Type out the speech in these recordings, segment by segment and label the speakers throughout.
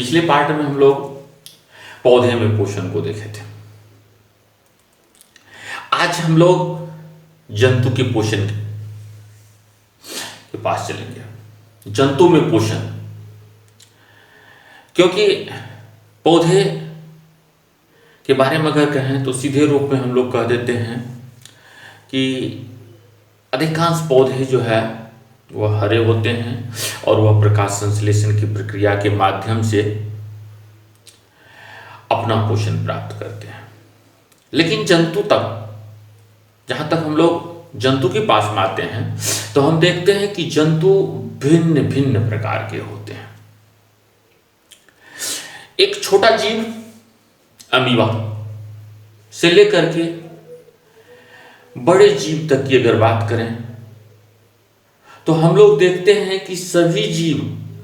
Speaker 1: पिछले पार्ट में हम लोग पौधे में पोषण को देखे थे। आज हम लोग जंतु के पोषण के पास चलेंगे। जंतु में पोषण, क्योंकि पौधे के बारे में अगर कहें तो सीधे रूप में हम लोग कह देते हैं कि अधिकांश पौधे जो है वह हरे होते हैं और वह प्रकाश संश्लेषण की प्रक्रिया के माध्यम से अपना पोषण प्राप्त करते हैं। लेकिन जंतु तक, जहां तक हम लोग जंतु के पास में आते हैं तो हम देखते हैं कि जंतु भिन्न भिन्न प्रकार के होते हैं। एक छोटा जीव अमीबा से लेकर के बड़े जीव तक की अगर बात करें तो हम लोग देखते हैं कि सभी जीव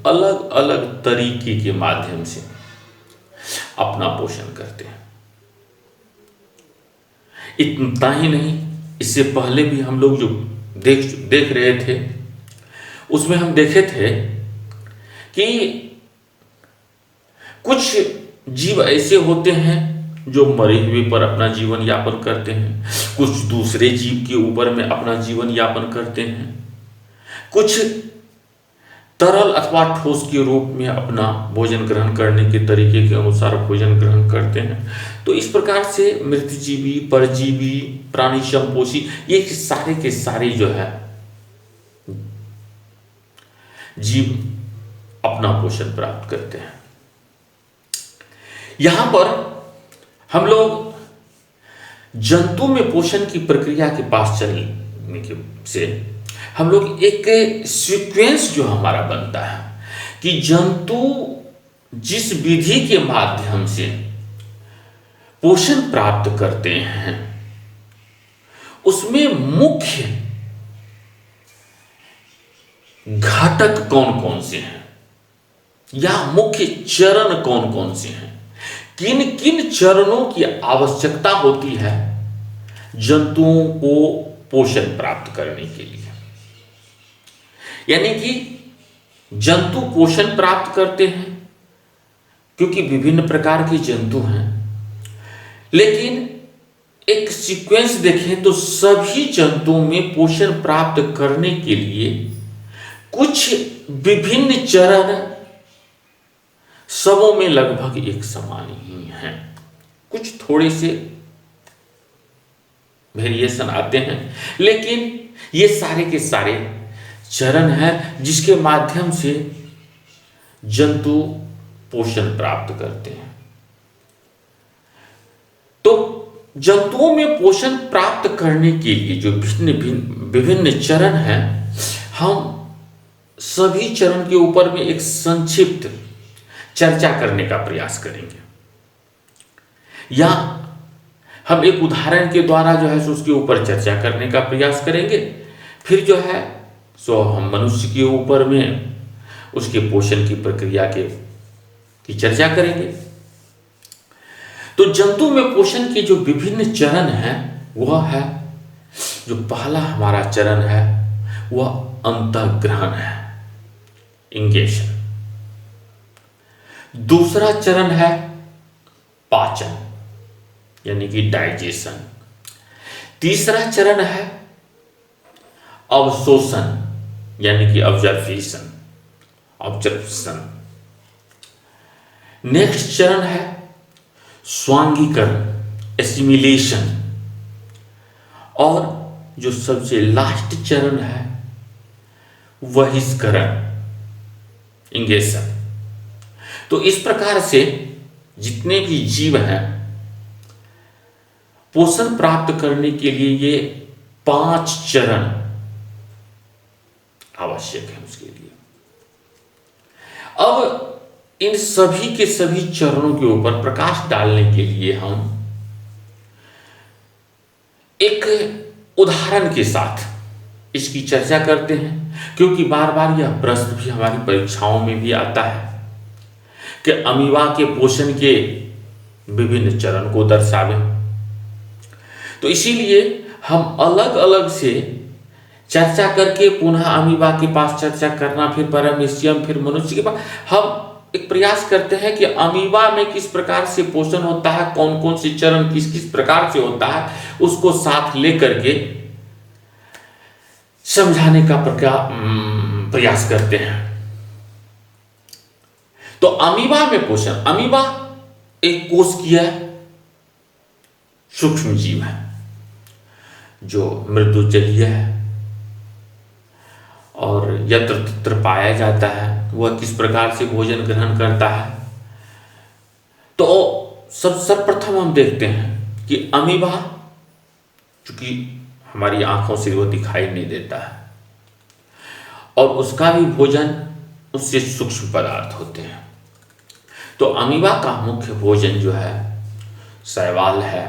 Speaker 1: अलग अलग तरीके के माध्यम से अपना पोषण करते हैं। इतना ही नहीं, इससे पहले भी हम लोग जो देख रहे थे उसमें हम देखे थे कि कुछ जीव ऐसे होते हैं जो मरे हुए पर अपना जीवन यापन करते हैं, कुछ दूसरे जीव के ऊपर में अपना जीवन यापन करते हैं, कुछ तरल अथवा ठोस के रूप में अपना भोजन ग्रहण करने के तरीके के अनुसार भोजन ग्रहण करते हैं। तो इस प्रकार से मृतजीवी, परजीवी, प्राणी संपोषी, ये सारे के सारे जो है जीव अपना पोषण प्राप्त करते हैं। यहां पर हम लोग जंतु में पोषण की प्रक्रिया के पास चलने के से हम लोग एक सीक्वेंस जो हमारा बनता है कि जंतु जिस विधि के माध्यम से पोषण प्राप्त करते हैं उसमें मुख्य घटक कौन कौन से हैं या मुख्य चरण कौन कौन से हैं, किन किन चरणों की आवश्यकता होती है जंतुओं को पोषण प्राप्त करने के लिए। यानी कि जंतु पोषण प्राप्त करते हैं क्योंकि विभिन्न प्रकार के जंतु हैं, लेकिन एक सीक्वेंस देखें तो सभी जंतुओं में पोषण प्राप्त करने के लिए कुछ विभिन्न चरण सबों में लगभग एक समान ही हैं। कुछ थोड़े से वेरिएशन आते हैं, लेकिन ये सारे के सारे चरण है जिसके माध्यम से जंतु पोषण प्राप्त करते हैं। तो जंतुओं में पोषण प्राप्त करने के लिए जो विभिन्न चरण हैं, हम सभी चरण के ऊपर में एक संक्षिप्त चर्चा करने का प्रयास करेंगे, या हम एक उदाहरण के द्वारा जो है उसके ऊपर चर्चा करने का प्रयास करेंगे। फिर जो है सो हम मनुष्य के ऊपर में उसके पोषण की प्रक्रिया की चर्चा करेंगे। तो जंतु में पोषण के जो विभिन्न चरण हैं वह है, जो पहला हमारा चरण है वह अंतःग्रहण है, इंगेशन। दूसरा चरण है पाचन यानी कि डाइजेशन। तीसरा चरण है अवशोषण यानी कि ऑब्जर्वेशन। नेक्स्ट चरण है स्वांगीकरण, एसिमिलेशन। और जो सबसे लास्ट चरण है बहिष्करण, इंगेशन। तो इस प्रकार से जितने भी जीव हैं पोषण प्राप्त करने के लिए ये 5 चरण आवश्यक है उसके लिए। अब इन सभी के सभी चरणों के ऊपर प्रकाश डालने के लिए हम एक उदाहरण के साथ इसकी चर्चा करते हैं, क्योंकि बार बार यह प्रश्न भी हमारी परीक्षाओं में भी आता है कि अमीबा के पोषण के विभिन्न चरण को दर्शावे। तो इसीलिए हम अलग अलग से चर्चा करके पुनः अमीबा के पास चर्चा करना, फिर पैरामीशियम, फिर मनुष्य के पास, हम एक प्रयास करते हैं कि अमीबा में किस प्रकार से पोषण होता है, कौन कौन से चरण किस किस प्रकार से होता है, उसको साथ लेकर के समझाने का प्रयास करते हैं। तो अमीबा में पोषण, अमीबा एक कोशिकीय सूक्ष्म जीव है जो मृदु जलीय है और यत्र तत्र पाया जाता है। वह किस प्रकार से भोजन ग्रहण करता है, तो सर्वप्रथम हम देखते हैं कि अमीबा, चूंकि हमारी आंखों से वो दिखाई नहीं देता है और उसका भी भोजन उससे सूक्ष्म पदार्थ होते हैं। तो अमीबा का मुख्य भोजन जो है शैवाल है,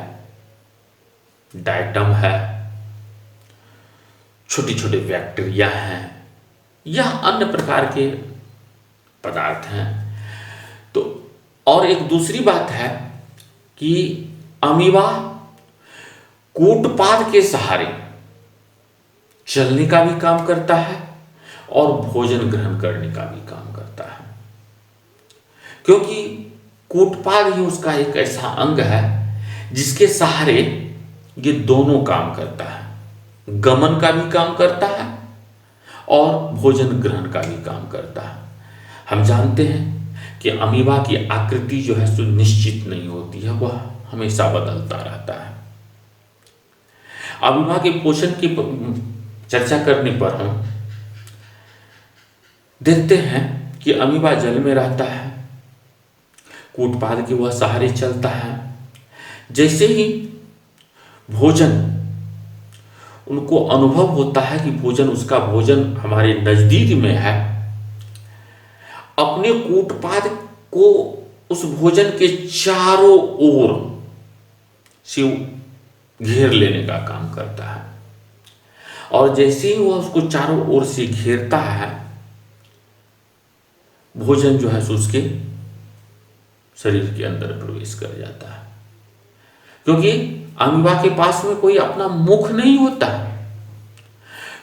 Speaker 1: डायटम है, छोटे छोटे बैक्टीरिया हैं या अन्य प्रकार के पदार्थ हैं। तो और एक दूसरी बात है कि अमीबा कूटपाद के सहारे चलने का भी काम करता है और भोजन ग्रहण करने का भी काम करता है, क्योंकि कूटपाद ही उसका एक ऐसा अंग है जिसके सहारे ये दोनों काम करता है, गमन का भी काम करता है और भोजन ग्रहण का भी काम करता है। हम जानते हैं कि अमीबा की आकृति जो है सो निश्चित नहीं होती है, वह हमेशा बदलता रहता है। अमीबा के पोषण की चर्चा करने पर हम देखते हैं कि अमीबा जल में रहता है, कूटपाद के वह सहारे चलता है। जैसे ही भोजन उनको अनुभव होता है कि भोजन, उसका भोजन हमारे नजदीक में है, अपने कूटपाद को उस भोजन के चारों ओर से घेर लेने का काम करता है और जैसे ही वह उसको चारों ओर से घेरता है, भोजन जो है उसके शरीर के अंदर प्रवेश कर जाता है, क्योंकि अमीबा के पास में कोई अपना मुख नहीं होता है।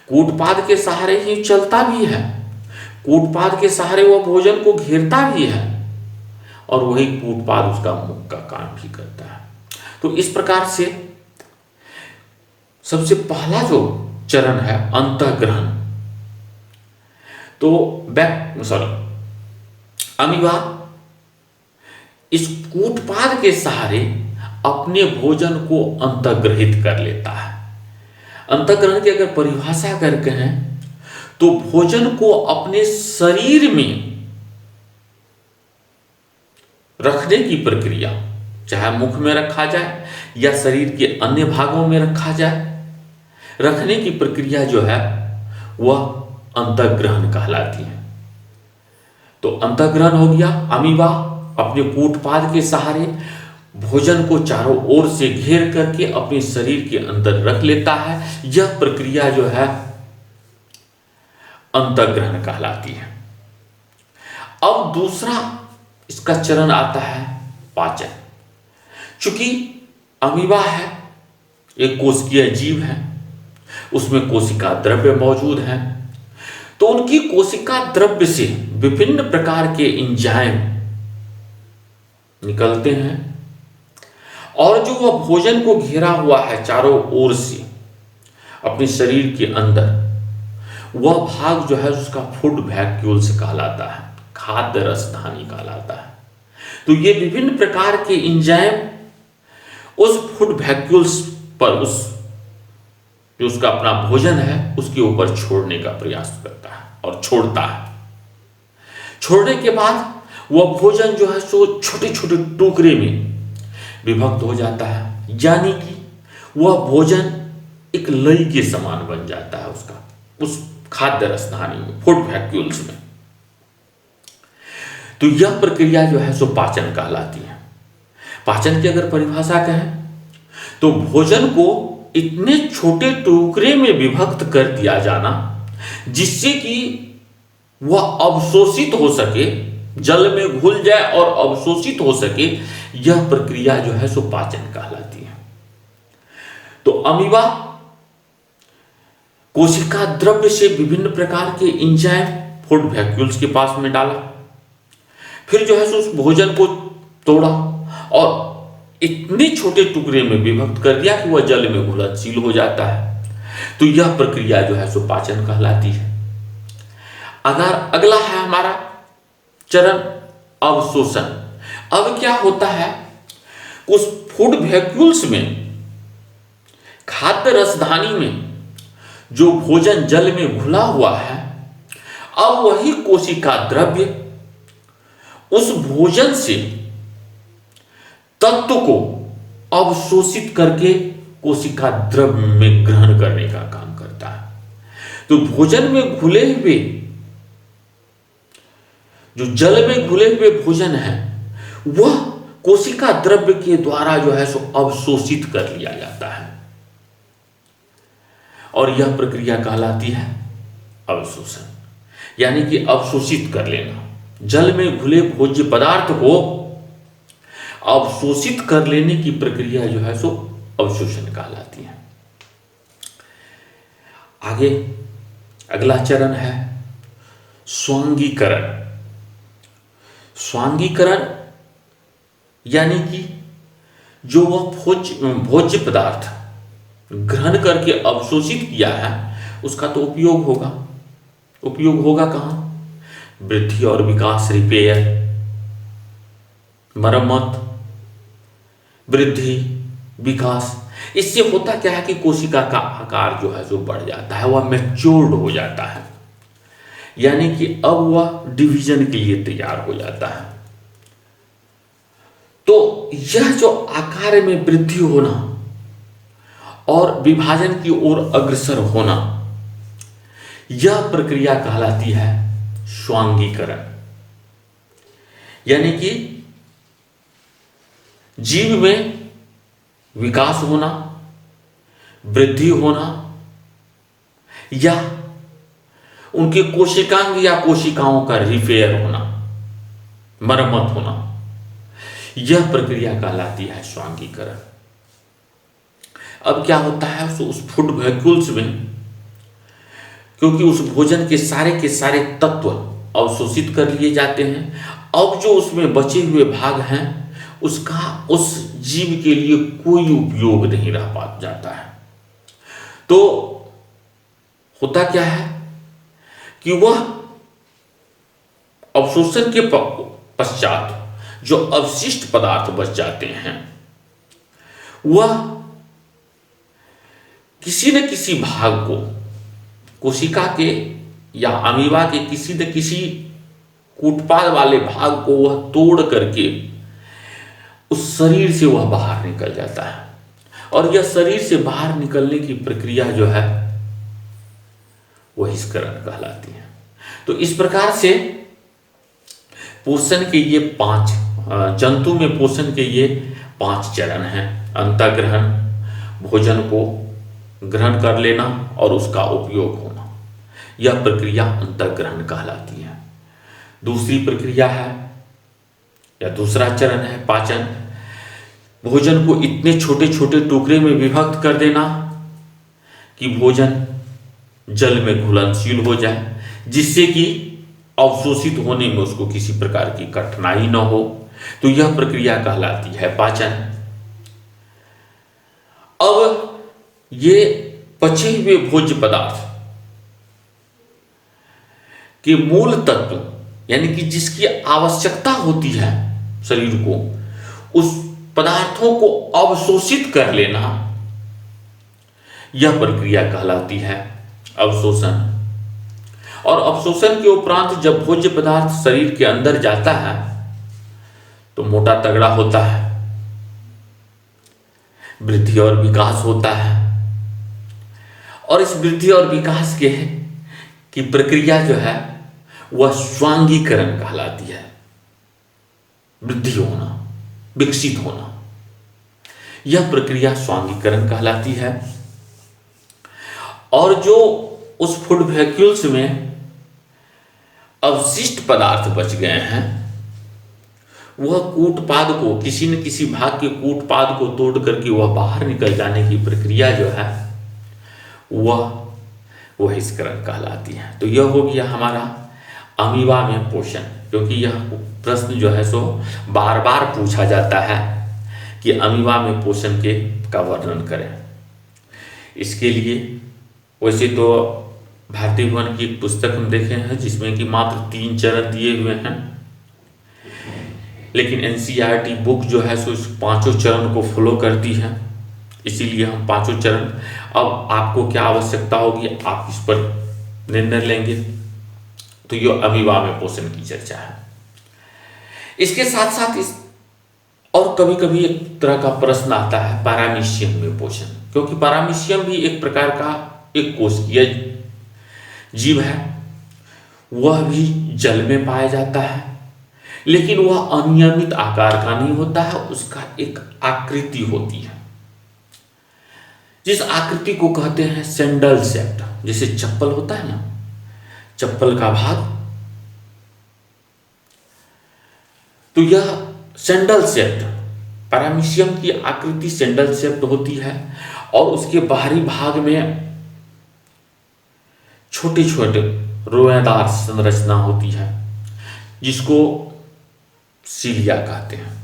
Speaker 1: कूटपाद के सहारे ही चलता भी है, कूटपाद के सहारे वह भोजन को घेरता भी है और वही कूटपाद उसका मुख का काम भी करता है। तो इस प्रकार से सबसे पहला जो चरण है अंतःग्रहण, तो अमीबा इस कूटपाद के सहारे अपने भोजन को अंतर्ग्रहित कर लेता है। अंतःग्रहण की अगर परिभाषा अगर कहें तो भोजन को अपने शरीर में रखने की प्रक्रिया, चाहे मुख में रखा जाए या शरीर के अन्य भागों में रखा जाए, रखने की प्रक्रिया जो है वह अंतःग्रहण कहलाती है। तो अंतःग्रहण हो गया, अमीबा अपने कूटपाद के सहारे भोजन को चारों ओर से घेर करके अपने शरीर के अंदर रख लेता है। यह प्रक्रिया जो है अंतःग्रहण कहलाती है। अब दूसरा इसका चरण आता है पाचन। चूंकि अमीबा है, एक कोशिकीय जीव है, उसमें कोशिका द्रव्य मौजूद है, तो उनकी कोशिका द्रव्य से विभिन्न प्रकार के एंजाइम निकलते हैं और जो वह भोजन को घेरा हुआ है चारों ओर से अपने शरीर के अंदर, वह भाग जो है उसका फूड वैक्यूल्स कहलाता है, खाद्य रसधानी कहलाता है। तो ये विभिन्न प्रकार के एंजाइम उस फूड वैक्यूल्स पर उस जो उसका अपना भोजन है उसके ऊपर छोड़ने का प्रयास करता है और छोड़ता है। छोड़ने के बाद वह भोजन जो है सो छोटे छोटे टुकड़े में विभक्त हो जाता है, यानी कि वह भोजन एक लई के समान बन जाता है उसका, उस खाद्य रसधानी में, फूड वैक्यूल्स में। तो यह प्रक्रिया जो है सो पाचन कहलाती है। पाचन की अगर परिभाषा कहें तो भोजन को इतने छोटे टुकड़े में विभक्त कर दिया जाना जिससे कि वह अवशोषित हो सके, जल में घुल जाए और अवशोषित हो सके, यह प्रक्रिया जो है सो पाचन कहलाती है। तो अमीबा कोशिका द्रव्य से विभिन्न प्रकार के एंजाइम फूड वैक्यूल्स के पास में डाला, फिर जो है सो उस भोजन को तोड़ा और इतने छोटे टुकड़े में विभक्त कर दिया कि वह जल में घुलनशील हो जाता है। तो यह प्रक्रिया जो है सो पाचन कहलाती है। अगर अगला है हमारा चरण अवशोषण। अब क्या होता है, उस फूड वैक्यूल्स में, खाद्य रसधानी में जो भोजन जल में घुला हुआ है, अब वही कोशिका द्रव्य उस भोजन से तत्व को अवशोषित करके कोशिका द्रव्य में ग्रहण करने का काम करता है। तो भोजन में घुले हुए, जो जल में घुले हुए भोजन है, वह कोशिका द्रव्य के द्वारा जो है सो अवशोषित कर लिया जाता है और यह प्रक्रिया कहलाती है अवशोषण। यानी कि अवशोषित कर लेना, जल में घुले भोज्य पदार्थ को अवशोषित कर लेने की प्रक्रिया जो है सो अवशोषण कहलाती है। आगे अगला चरण है स्वांगीकरण। स्वांगीकरण यानी कि जो वह भोज्य पदार्थ ग्रहण करके अवशोषित किया है, उसका तो उपयोग होगा। उपयोग होगा कहाँ? वृद्धि और विकास, रिपेयर, मरम्मत, वृद्धि, विकास। इससे होता क्या है कि कोशिका का आकार जो है जो बढ़ जाता है, वह मैच्योर्ड हो जाता है, यानी कि अब वह डिवीजन के लिए तैयार हो जाता है। तो यह जो आकार में वृद्धि होना और विभाजन की ओर अग्रसर होना, यह प्रक्रिया कहलाती है स्वांगीकरण। यानी कि जीव में विकास होना, वृद्धि होना, या उनके कोशिकांग या कोशिकाओं का रिपेयर होना, मरम्मत होना, यह प्रक्रिया कहलाती है स्वांगीकरण। अब क्या होता है, उस फूड वैक्यूल्स में, क्योंकि उस भोजन के सारे तत्व अवशोषित कर लिए जाते हैं, अब जो उसमें बचे हुए भाग हैं उसका उस जीव के लिए कोई उपयोग नहीं रह पा जाता है। तो होता क्या है कि वह अवशोषण के पश्चात जो अवशिष्ट पदार्थ बच जाते हैं, वह किसी न किसी भाग को, कोशिका के या अमीबा के किसी न किसी कूटपाद वाले भाग को वह तोड़ करके उस शरीर से वह बाहर निकल जाता है। और यह शरीर से बाहर निकलने की प्रक्रिया जो है वह स्खलन कहलाती है। तो इस प्रकार से पोषण के ये 5 जंतु में पोषण के ये 5 चरण हैं। अंतःग्रहण, भोजन को ग्रहण कर लेना और उसका उपयोग होना, यह प्रक्रिया अंतःग्रहण कहलाती है। दूसरी प्रक्रिया है या दूसरा चरण है पाचन। भोजन को इतने छोटे छोटे टुकड़े में विभक्त कर देना कि भोजन जल में घुलनशील हो जाए, जिससे कि अवशोषित होने में उसको किसी प्रकार की कठिनाई न हो। तो यह प्रक्रिया कहलाती है पाचन। अब ये पचे हुए भोज्य पदार्थ के मूल तत्व, यानी कि जिसकी आवश्यकता होती है शरीर को, उस पदार्थों को अवशोषित कर लेना, यह प्रक्रिया कहलाती है अवशोषण। और अवशोषण के उपरांत जब भोज्य पदार्थ शरीर के अंदर जाता है तो मोटा तगड़ा होता है, वृद्धि और विकास होता है। और इस वृद्धि और विकास की प्रक्रिया जो है वह स्वांगीकरण कहलाती है। वृद्धि होना, विकसित होना, यह प्रक्रिया स्वांगीकरण कहलाती है। और जो उस फूड वैक्यूल्स में अवशिष्ट पदार्थ बच गए हैं, वह कूटपाद को, किसी न किसी भाग के कूटपाद को तोड़ करके वह बाहर निकल जाने की प्रक्रिया जो है वह स्खलन कहलाती है। तो यह हो गया हमारा अमीबा में पोषण, क्योंकि यह प्रश्न जो है सो बार बार पूछा जाता है कि अमीबा में पोषण के का वर्णन करें। इसके लिए वैसे तो भारतीय भवन की एक पुस्तक हम देखे हैं जिसमें कि मात्र 3 चरण दिए हुए हैं, लेकिन एनसीईआरटी बुक जो है सो इस 5 चरण को फॉलो करती है, इसीलिए हम 5 चरण। अब आपको क्या आवश्यकता होगी, आप इस पर निर्णय लेंगे। तो ये अमीबा में पोषण की चर्चा है। इसके साथ साथ इस और कभी कभी एक तरह का प्रश्न आता है पैरामीशियम में पोषण, क्योंकि पैरामीशियम भी एक प्रकार का एक कोशिकीय जीव है। वह भी जल में पाया जाता है, लेकिन वह अनियमित आकार का नहीं होता है, उसका एक आकृति होती है, जिस आकृति को कहते हैं सैंडल शेप्ड। जैसे चप्पल होता है ना, चप्पल का भाग, तो यह सैंडल शेप्ड, पैरामीशियम की आकृति सैंडल शेप्ड होती है और उसके बाहरी भाग में छोटे छोटे रोएदार संरचना होती है जिसको सीलिया कहते हैं।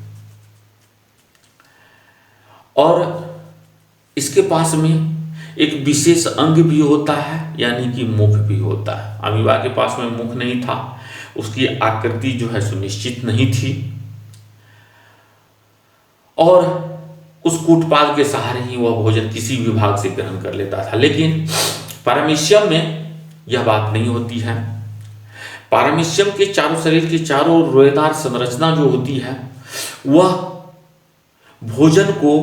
Speaker 1: और इसके पास में एक विशेष अंग भी होता है, यानी कि मुख भी होता है। अमीबा के पास में मुख नहीं था, उसकी आकृति जो है सुनिश्चित नहीं थी और उस कूटपाद के सहारे ही वह भोजन किसी भी भाग से ग्रहण कर लेता था। लेकिन पैरामीशियम में यह बात नहीं होती है। पैरामीशियम के चारों शरीर के चारों रोएदार संरचना जो होती है वह भोजन को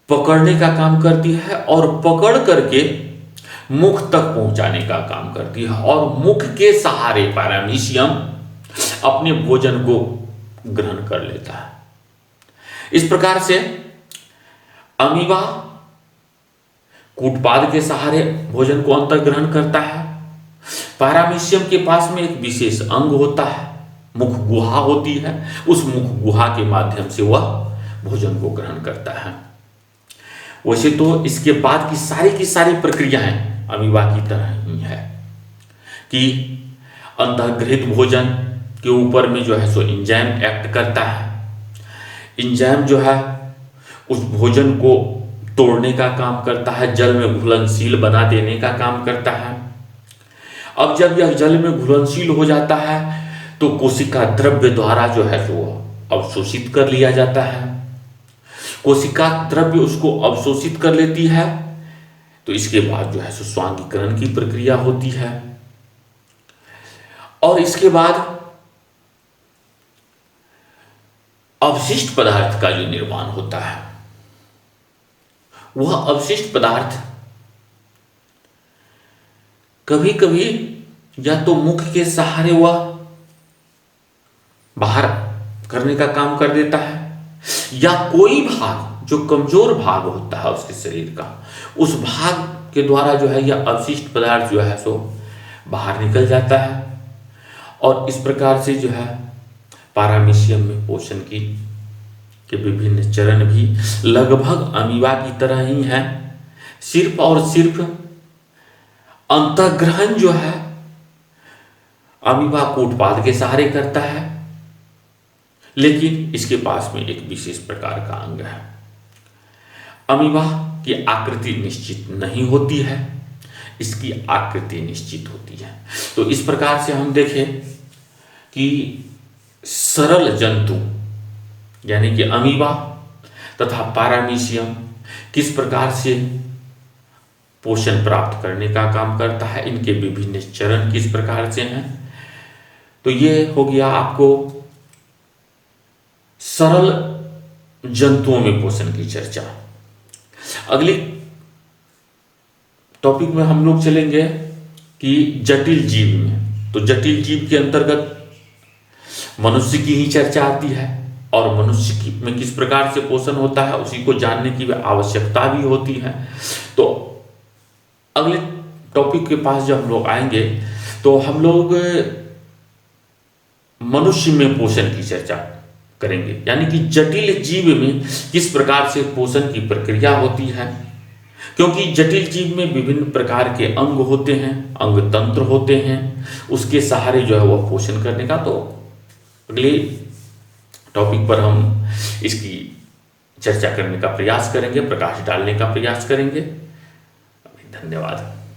Speaker 1: पकड़ने का काम करती है और पकड़ करके मुख तक पहुंचाने का काम करती है, और मुख के सहारे पैरामीशियम अपने भोजन को ग्रहण कर लेता है। इस प्रकार से अमीबा कूटपाद के सहारे भोजन को अंतर ग्रहण करता है। पैरामीशियम के पास में एक विशेष अंग होता है, मुख गुहा होती है, उस मुख गुहा के माध्यम से वह भोजन को ग्रहण करता है। वैसे तो इसके बाद की सारी प्रक्रियाएं अमीबा की तरह ही है कि अंतर्गृहित भोजन के ऊपर में जो है सो एंजाइम एक्ट करता है। एंजाइम जो है उस भोजन को तोड़ने का काम करता है, जल में घुलनशील बना देने का काम करता है। अब जब यह जल में घुलनशील हो जाता है तो कोशिका द्रव्य द्वारा जो है सो अवशोषित कर लिया जाता है। कोशिका द्रव्य उसको अवशोषित कर लेती है, तो इसके बाद जो है सो स्वांगीकरण की प्रक्रिया होती है और इसके बाद अवशिष्ट पदार्थ का जो निर्माण होता है, वह अवशिष्ट पदार्थ कभी कभी या तो मुख के सहारे वह बाहर करने का काम कर देता है, या कोई भाग जो कमजोर भाग होता है उसके शरीर का, उस भाग के द्वारा जो है यह अवशिष्ट पदार्थ जो है सो बाहर निकल जाता है। और इस प्रकार से जो है पैरामीशियम में पोषण के विभिन्न चरण भी लगभग अमीबा की तरह ही हैं। सिर्फ और सिर्फ अंतःग्रहण जो है अमीबा कूटपाद के सहारे करता है, लेकिन इसके पास में एक विशेष प्रकार का अंग है। अमीबा की आकृति निश्चित नहीं होती है, इसकी आकृति निश्चित होती है। तो इस प्रकार से हम देखें कि सरल जंतु यानी कि अमीबा तथा पैरामीशियम किस प्रकार से पोषण प्राप्त करने का काम करता है, इनके विभिन्न चरण किस प्रकार से हैं। तो ये हो गया आपको सरल जंतुओं में पोषण की चर्चा। अगली टॉपिक में हम लोग चलेंगे कि जटिल जीव में। तो जटिल जीव के अंतर्गत मनुष्य की ही चर्चा आती है और मनुष्य में किस प्रकार से पोषण होता है उसी को जानने की आवश्यकता भी होती है। तो अगले टॉपिक के पास जब हम लोग आएंगे तो हम लोग मनुष्य में पोषण की चर्चा करेंगे, यानी कि जटिल जीव में किस प्रकार से पोषण की प्रक्रिया होती है क्योंकि जटिल जीव में विभिन्न प्रकार के अंग होते हैं, अंग तंत्र होते हैं, उसके सहारे जो है वह पोषण करने का। तो अगले टॉपिक पर हम इसकी चर्चा करने का प्रयास करेंगे, प्रकाश डालने का प्रयास करेंगे। धन्यवाद।